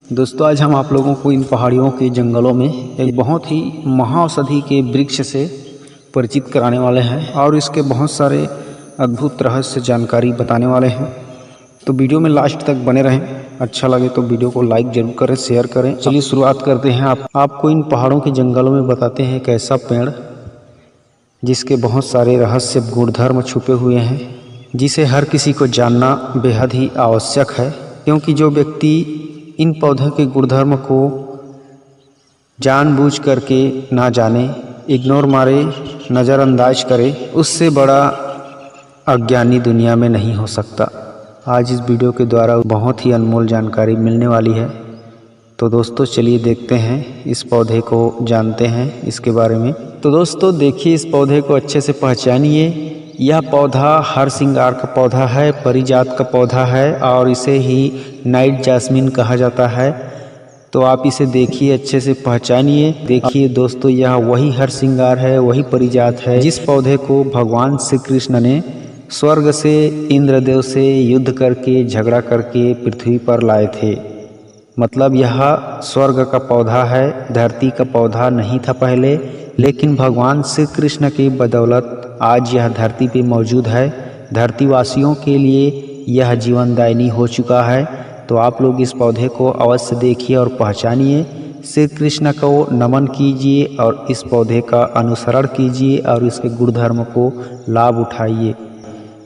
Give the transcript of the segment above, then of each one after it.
दोस्तों आज हम आप लोगों को इन पहाड़ियों के जंगलों में एक बहुत ही महाऔषधि के वृक्ष से परिचित कराने वाले हैं और इसके बहुत सारे अद्भुत रहस्य जानकारी बताने वाले हैं। तो वीडियो में लास्ट तक बने रहें। अच्छा लगे तो वीडियो को लाइक जरूर करें, शेयर करें। चलिए शुरुआत करते हैं। आपको इन पहाड़ों के जंगलों में बताते हैं एक ऐसा पेड़ जिसके बहुत सारे रहस्य गुणधर्म छुपे हुए हैं, जिसे हर किसी को जानना बेहद ही आवश्यक है। क्योंकि जो व्यक्ति इन पौधों के गुणधर्म को जानबूझ करके ना जाने, इग्नोर मारे, नज़रअंदाज करे, उससे बड़ा अज्ञानी दुनिया में नहीं हो सकता। आज इस वीडियो के द्वारा बहुत ही अनमोल जानकारी मिलने वाली है। तो दोस्तों चलिए देखते हैं, इस पौधे को जानते हैं इसके बारे में। तो दोस्तों देखिए, इस पौधे को अच्छे से पहचानिए। यह पौधा हर श्रृंगार का पौधा है, परिजात का पौधा है और इसे ही नाइट जैस्मिन कहा जाता है। तो आप इसे देखिए, अच्छे से पहचानिए। देखिए दोस्तों, यह वही हर श्रृंगार है, वही परिजात है जिस पौधे को भगवान श्री कृष्ण ने स्वर्ग से इंद्रदेव से युद्ध करके, झगड़ा करके पृथ्वी पर लाए थे। मतलब यह स्वर्ग का पौधा है, धरती का पौधा नहीं था पहले, लेकिन भगवान श्री कृष्ण की बदौलत आज यह धरती पे मौजूद है। धरतीवासियों के लिए यह जीवनदायिनी हो चुका है। तो आप लोग इस पौधे को अवश्य देखिए और पहचानिए। श्री कृष्ण को नमन कीजिए और इस पौधे का अनुसरण कीजिए और इसके गुणधर्म को लाभ उठाइए।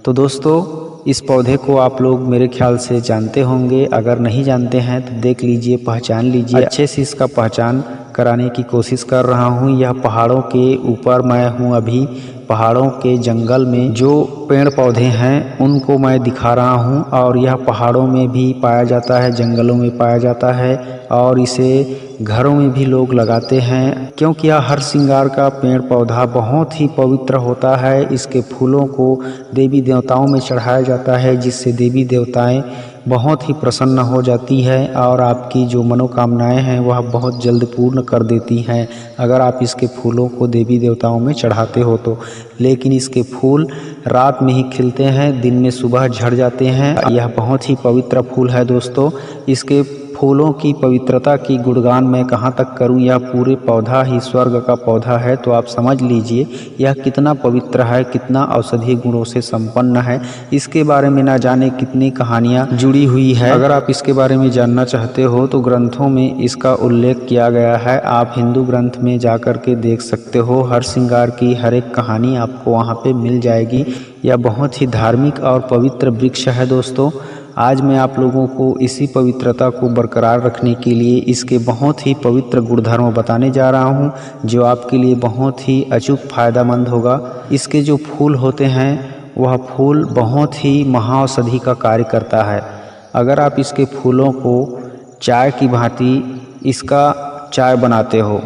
तो दोस्तों इस पौधे को आप लोग मेरे ख्याल से जानते होंगे। अगर नहीं जानते हैं तो देख लीजिए, पहचान लीजिए। अच्छे से इसका पहचान कराने की कोशिश कर रहा हूँ। यह पहाड़ों के ऊपर मैं हूँ, अभी पहाड़ों के जंगल में जो पेड़ पौधे हैं उनको मैं दिखा रहा हूँ। और यह पहाड़ों में भी पाया जाता है, जंगलों में पाया जाता है और इसे घरों में भी लोग लगाते हैं। क्योंकि यह हर श्रृंगार का पेड़ पौधा बहुत ही पवित्र होता है। इसके फूलों को देवी देवताओं में चढ़ाया जाता है, जिससे देवी देवताएं बहुत ही प्रसन्न हो जाती है और आपकी जो मनोकामनाएं हैं वह बहुत जल्द पूर्ण कर देती हैं, अगर आप इसके फूलों को देवी देवताओं में चढ़ाते हो तो। लेकिन इसके फूल रात में ही खिलते हैं, दिन में सुबह झड़ जाते हैं। यह बहुत ही पवित्र फूल है दोस्तों। इसके फूलों की पवित्रता की गुणगान मैं कहाँ तक करूं, यह पूरे पौधा ही स्वर्ग का पौधा है। तो आप समझ लीजिए यह कितना पवित्र है, कितना औषधीय गुणों से संपन्न है। इसके बारे में ना जाने कितनी कहानियां जुड़ी हुई है। अगर आप इसके बारे में जानना चाहते हो तो ग्रंथों में इसका उल्लेख किया गया है। आप हिंदू ग्रंथ में जाकर के देख सकते हो। हर श्रृंगार की हर एक कहानी आपको वहाँ पे मिल जाएगी। यह बहुत ही धार्मिक और पवित्र वृक्ष है दोस्तों। आज मैं आप लोगों को इसी पवित्रता को बरकरार रखने के लिए इसके बहुत ही पवित्र गुणधर्म बताने जा रहा हूं, जो आपके लिए बहुत ही अचूक फायदेमंद होगा। इसके जो फूल होते हैं वह फूल बहुत ही महाऔषधि का कार्य करता है। अगर आप इसके फूलों को चाय की भांति इसका चाय बनाते हो,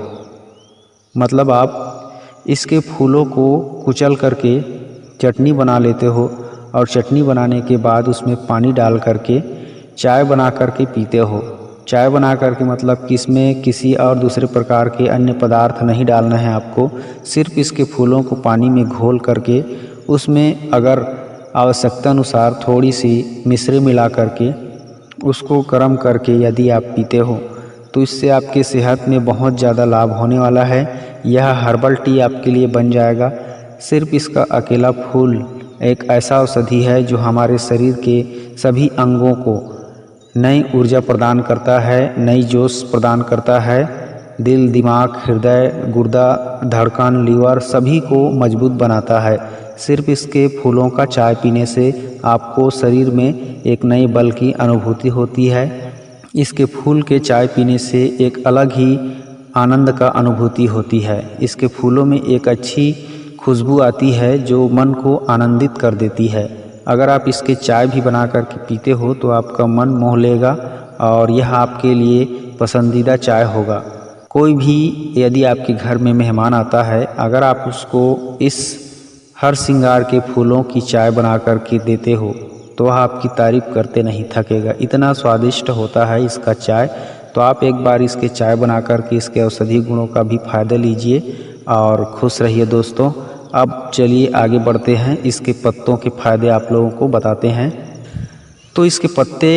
मतलब आप इसके फूलों को कुचल करके चटनी बना लेते हो और चटनी बनाने के बाद उसमें पानी डाल करके चाय बना करके पीते हो। चाय बना करके मतलब कि इसमें किसी और दूसरे प्रकार के अन्य पदार्थ नहीं डालना है आपको। सिर्फ इसके फूलों को पानी में घोल करके उसमें अगर आवश्यकता अनुसार थोड़ी सी मिश्री मिला करके उसको गर्म करके यदि आप पीते हो तो इससे आपके सेहत में बहुत ज़्यादा लाभ होने वाला है। यह हर्बल टी आपके लिए बन जाएगा। सिर्फ इसका अकेला फूल एक ऐसा औषधि है जो हमारे शरीर के सभी अंगों को नई ऊर्जा प्रदान करता है, नई जोश प्रदान करता है। दिल, दिमाग, हृदय, गुर्दा, धड़कन, लीवर सभी को मजबूत बनाता है। सिर्फ इसके फूलों का चाय पीने से आपको शरीर में एक नई बल की अनुभूति होती है। इसके फूल के चाय पीने से एक अलग ही आनंद का अनुभूति होती है। इसके फूलों में एक अच्छी खुशबू आती है जो मन को आनंदित कर देती है। अगर आप इसके चाय भी बना करके पीते हो तो आपका मन मोह लेगा और यह आपके लिए पसंदीदा चाय होगा। कोई भी यदि आपके घर में मेहमान आता है, अगर आप उसको इस हर श्रृंगार के फूलों की चाय बना करके देते हो तो वह आपकी तारीफ करते नहीं थकेगा। इतना स्वादिष्ट होता है इसका चाय। तो आप एक बार इसके चाय बना करके इसके औषधि गुणों का भी फायदा लीजिए और खुश रहिए दोस्तों। अब चलिए आगे बढ़ते हैं, इसके पत्तों के फायदे आप लोगों को बताते हैं। तो इसके पत्ते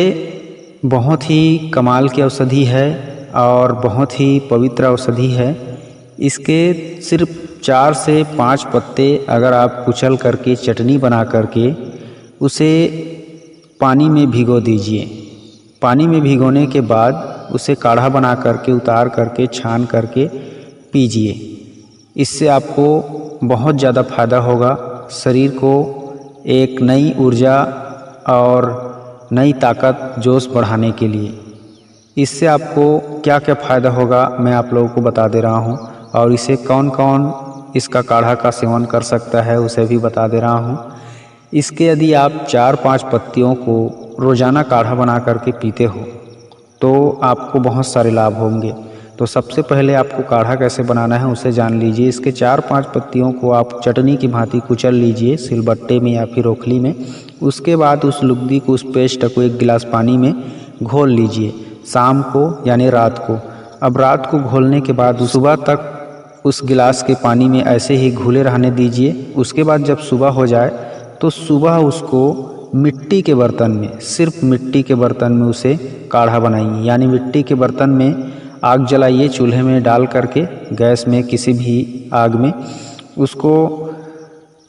बहुत ही कमाल की औषधि है और बहुत ही पवित्र औषधि है। इसके सिर्फ 4 से 5 पत्ते अगर आप कुचल करके चटनी बना करके उसे पानी में भिगो दीजिए। पानी में भिगोने के बाद उसे काढ़ा बना करके उतार करके छान करके पीजिए। इससे आपको बहुत ज़्यादा फ़ायदा होगा। शरीर को एक नई ऊर्जा और नई ताकत जोश बढ़ाने के लिए। इससे आपको क्या क्या फ़ायदा होगा मैं आप लोगों को बता दे रहा हूँ, और इसे कौन कौन इसका काढ़ा का सेवन कर सकता है उसे भी बता दे रहा हूँ। इसके यदि आप 4-5 पत्तियों को रोज़ाना काढ़ा बना करके पीते हो तो आपको बहुत सारे लाभ होंगे। तो सबसे पहले आपको काढ़ा कैसे बनाना है उसे जान लीजिए। इसके 4-5 पत्तियों को आप चटनी की भांति कुचल लीजिए सिलबट्टे में या फिर ओखली में। उसके बाद उस लुगदी को, उस पेस्ट को 1 गिलास पानी में घोल लीजिए शाम को यानी रात को। अब रात को घोलने के बाद सुबह तक उस गिलास के पानी में ऐसे ही घुले रहने दीजिए। उसके बाद जब सुबह हो जाए तो सुबह उसको मिट्टी के बर्तन में, सिर्फ मिट्टी के बर्तन में उसे काढ़ा बनाइए। यानी मिट्टी के बर्तन में आग जलाइए, चूल्हे में डाल करके, गैस में, किसी भी आग में उसको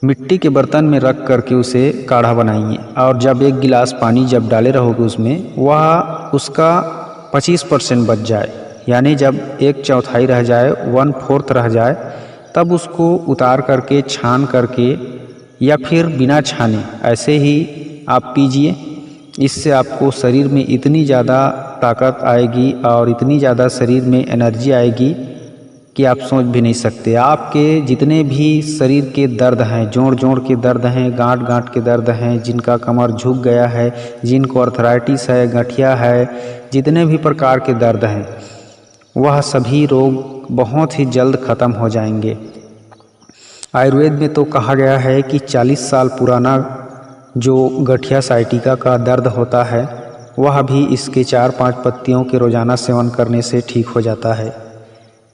मिट्टी के बर्तन में रख करके उसे काढ़ा बनाइए। और जब 1 गिलास पानी जब डाले रहोगे उसमें, वह उसका 25% बच जाए, यानी जब 1/4 रह जाए, 1/4 रह जाए, तब उसको उतार करके छान करके या फिर बिना छाने ऐसे ही आप पीजिए। इससे आपको शरीर में इतनी ज़्यादा ताकत आएगी और इतनी ज़्यादा शरीर में एनर्जी आएगी कि आप सोच भी नहीं सकते। आपके जितने भी शरीर के दर्द हैं, जोड़ जोड़ के दर्द हैं, गांठ गांठ के दर्द हैं, जिनका कमर झुक गया है, जिनको अर्थराइटिस है, गठिया है, जितने भी प्रकार के दर्द हैं, वह सभी रोग बहुत ही जल्द ख़त्म हो जाएंगे। आयुर्वेद में तो कहा गया है कि 40 साल पुराना जो गठिया साइटिका का दर्द होता है वह भी इसके 4-5 पत्तियों के रोज़ाना सेवन करने से ठीक हो जाता है।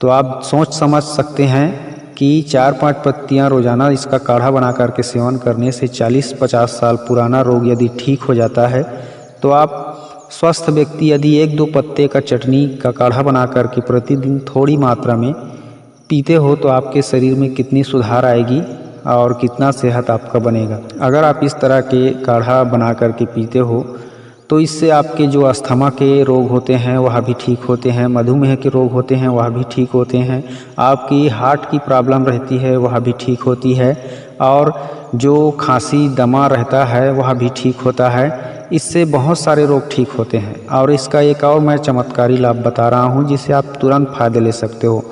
तो आप सोच समझ सकते हैं कि 4-5 पत्तियां रोज़ाना इसका काढ़ा बना करके सेवन करने से 40-50 साल पुराना रोग यदि ठीक हो जाता है, तो आप स्वस्थ व्यक्ति यदि 1-2 पत्ते का चटनी का काढ़ा बना करके प्रतिदिन थोड़ी मात्रा में पीते हो तो आपके शरीर में कितनी सुधार आएगी और कितना सेहत आपका बनेगा। अगर आप इस तरह के काढ़ा बना करके पीते हो तो इससे आपके जो अस्थमा के रोग होते हैं वह भी ठीक होते हैं, मधुमेह के रोग होते हैं वह भी ठीक होते हैं, आपकी हार्ट की प्रॉब्लम रहती है वह भी ठीक होती है, और जो खांसी दमा रहता है वह भी ठीक होता है। इससे बहुत सारे रोग ठीक होते हैं। और इसका एक और मैं चमत्कारी लाभ बता रहा हूँ जिससे आप तुरंत फ़ायदे ले सकते हो।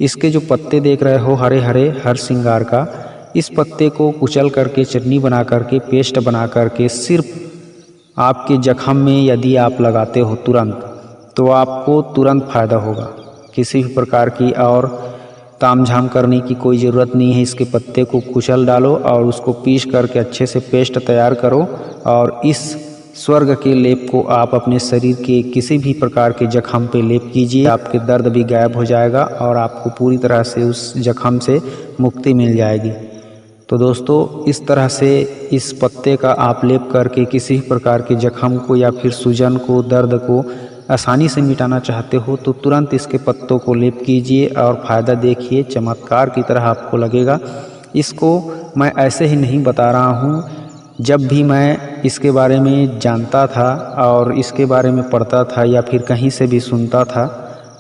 इसके जो पत्ते देख रहे हो हरे हरे हर सिंगार का, इस पत्ते को कुचल करके चटनी बना करके पेस्ट बना करके सिर्फ आपके जख्म में यदि आप लगाते हो तुरंत, तो आपको तुरंत फ़ायदा होगा। किसी भी प्रकार की और तामझाम करने की कोई ज़रूरत नहीं है। इसके पत्ते को कुचल डालो और उसको पीस करके अच्छे से पेस्ट तैयार करो, और इस स्वर्ग के लेप को आप अपने शरीर के किसी भी प्रकार के जख्म पे लेप कीजिए। आपके दर्द भी गायब हो जाएगा और आपको पूरी तरह से उस जख्म से मुक्ति मिल जाएगी। तो दोस्तों, इस तरह से इस पत्ते का आप लेप करके किसी भी प्रकार के जख्म को या फिर सूजन को, दर्द को आसानी से मिटाना चाहते हो तो तुरंत इसके पत्तों को लेप कीजिए और फ़ायदा देखिए, चमत्कार की तरह आपको लगेगा। इसको मैं ऐसे ही नहीं बता रहा हूँ, जब भी मैं इसके बारे में जानता था और इसके बारे में पढ़ता था या फिर कहीं से भी सुनता था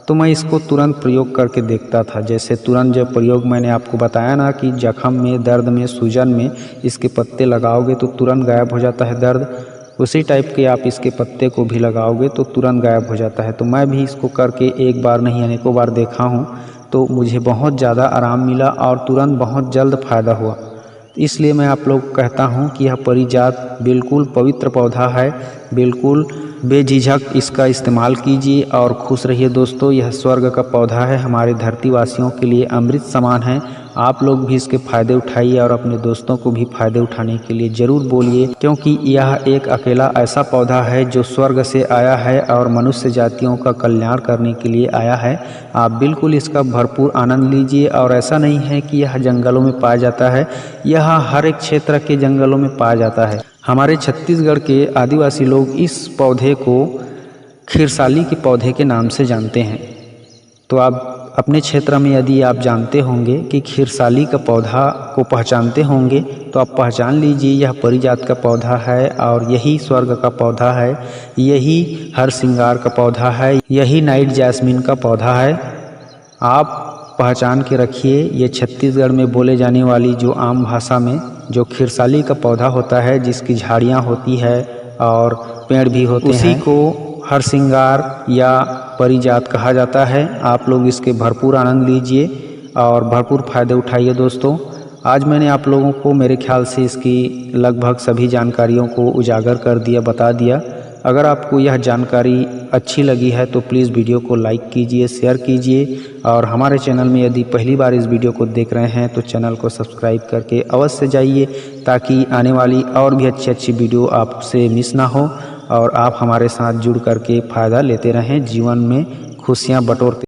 तो मैं इसको तुरंत प्रयोग करके देखता था। जैसे तुरंत जब प्रयोग मैंने आपको बताया ना कि जख्म में, दर्द में, सूजन में इसके पत्ते लगाओगे तो तुरंत गायब हो जाता है दर्द, उसी टाइप के आप इसके पत्ते को भी लगाओगे तो तुरंत गायब हो जाता है। तो मैं भी इसको करके एक बार नहीं अनेकों बार देखा हूँ, तो मुझे बहुत ज़्यादा आराम मिला और तुरंत बहुत जल्द फ़ायदा हुआ। इसलिए मैं आप लोग को कहता हूँ कि यह परिजात बिल्कुल पवित्र पौधा है, बिल्कुल बेझिझक इसका इस्तेमाल कीजिए और खुश रहिए दोस्तों। यह स्वर्ग का पौधा है, हमारे धरतीवासियों के लिए अमृत समान है। आप लोग भी इसके फ़ायदे उठाइए और अपने दोस्तों को भी फ़ायदे उठाने के लिए ज़रूर बोलिए, क्योंकि यह एक अकेला ऐसा पौधा है जो स्वर्ग से आया है और मनुष्य जातियों का कल्याण करने के लिए आया है। आप बिल्कुल इसका भरपूर आनंद लीजिए। और ऐसा नहीं है कि यह जंगलों में पाया जाता है, यह हर एक क्षेत्र के जंगलों में पाया जाता है। हमारे छत्तीसगढ़ के आदिवासी लोग इस पौधे को खीरसाली के पौधे के नाम से जानते हैं। तो आप अपने क्षेत्र में यदि आप जानते होंगे कि खीरसाली का पौधा को पहचानते होंगे तो आप पहचान लीजिए यह परिजात का पौधा है और यही स्वर्ग का पौधा है, यही हर श्रृंगार का पौधा है, यही नाइट जैस्मिन का पौधा है। आप पहचान के रखिए, ये छत्तीसगढ़ में बोले जाने वाली जो आम भाषा में जो खीरसाली का पौधा होता है, जिसकी झाड़ियाँ होती है और पेड़ भी होते हैं, उसी को हर श्रृंगार या परिजात कहा जाता है। आप लोग इसके भरपूर आनंद लीजिए और भरपूर फ़ायदे उठाइए। दोस्तों, आज मैंने आप लोगों को मेरे ख्याल से इसकी लगभग सभी जानकारियों को उजागर कर दिया, बता दिया। अगर आपको यह जानकारी अच्छी लगी है तो प्लीज़ वीडियो को लाइक कीजिए, शेयर कीजिए और हमारे चैनल में यदि पहली बार इस वीडियो को देख रहे हैं तो चैनल को सब्सक्राइब करके अवश्य जाइए, ताकि आने वाली और भी अच्छी वीडियो आपसे मिस ना हो और आप हमारे साथ जुड़ करके फ़ायदा लेते रहें, जीवन में खुशियाँ बटोरते